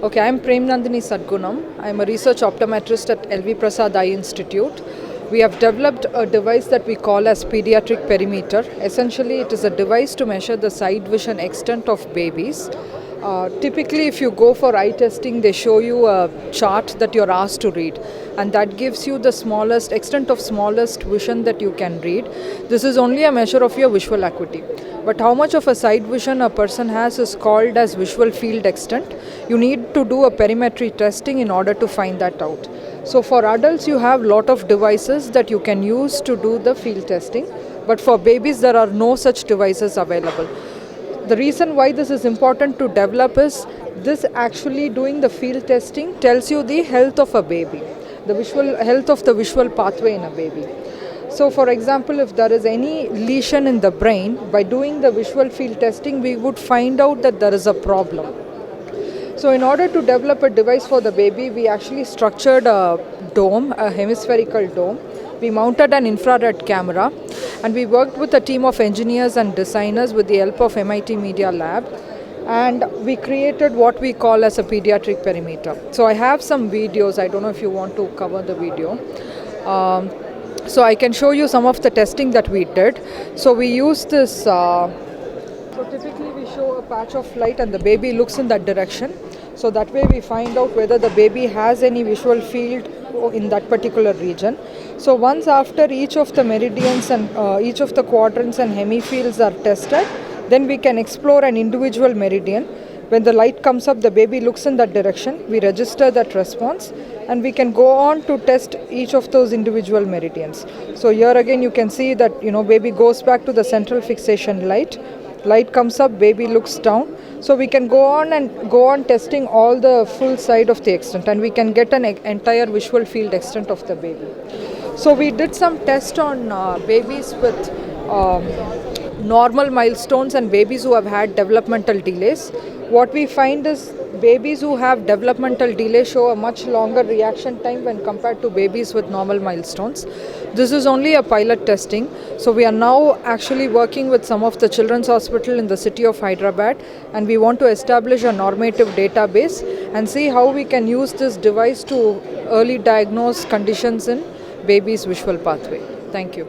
Okay, I'm Prem Nandhini Satgunam. I'm a research optometrist at LV Prasad Eye Institute. We have developed a device that we call as pediatric perimeter. Essentially, it is a device to measure the sight vision extent of babies. Typically, if you go for eye testing, they show you a chart that you're asked to read, and that gives you the smallest extent of smallest vision that you can read. This is only a measure of your visual acuity. But how much of a sight vision a person has is called as visual field extent. You need to do a perimetry testing in order to find that out. So for adults, you have a lot of devices that you can use to do the field testing. But for babies, there are no such devices available. The reason why this is important to develop is this actually doing the field testing tells you the health of a baby, the visual health of the visual pathway in a baby. So for example, if there is any lesion in the brain, by doing the visual field testing, we would find out that there is a problem. So in order to develop a device for the baby, we actually structured a dome, a hemispherical dome. We mounted an infrared camera, and we worked with a team of engineers and designers with the help of MIT Media Lab, and we created what we call as a pediatric perimeter. So I have some videos. I don't know if you want to cover the video. So I can show you some of the testing that we did. So we use this, so typically we show a patch of light and the baby looks in that direction. So that way we find out whether the baby has any visual field in that particular region. So once after each of the meridians and each of the quadrants and hemifields are tested, then we can explore an individual meridian. When the light comes up, the baby looks in that direction. We register that response, and we can go on to test each of those individual meridians. So here again you can see that baby goes back to the central fixation light. Light comes up, baby looks down. So we can go on testing all the full side of the extent, and we can get an entire visual field extent of the baby. So we did some tests on babies with normal milestones and babies who have had developmental delays. What we find is babies who have developmental delay show a much longer reaction time when compared to babies with normal milestones. This is only a pilot testing. So we are now actually working with some of the children's hospital in the city of Hyderabad, and we want to establish a normative database and see how we can use this device to early diagnose conditions in babies' visual pathway. Thank you.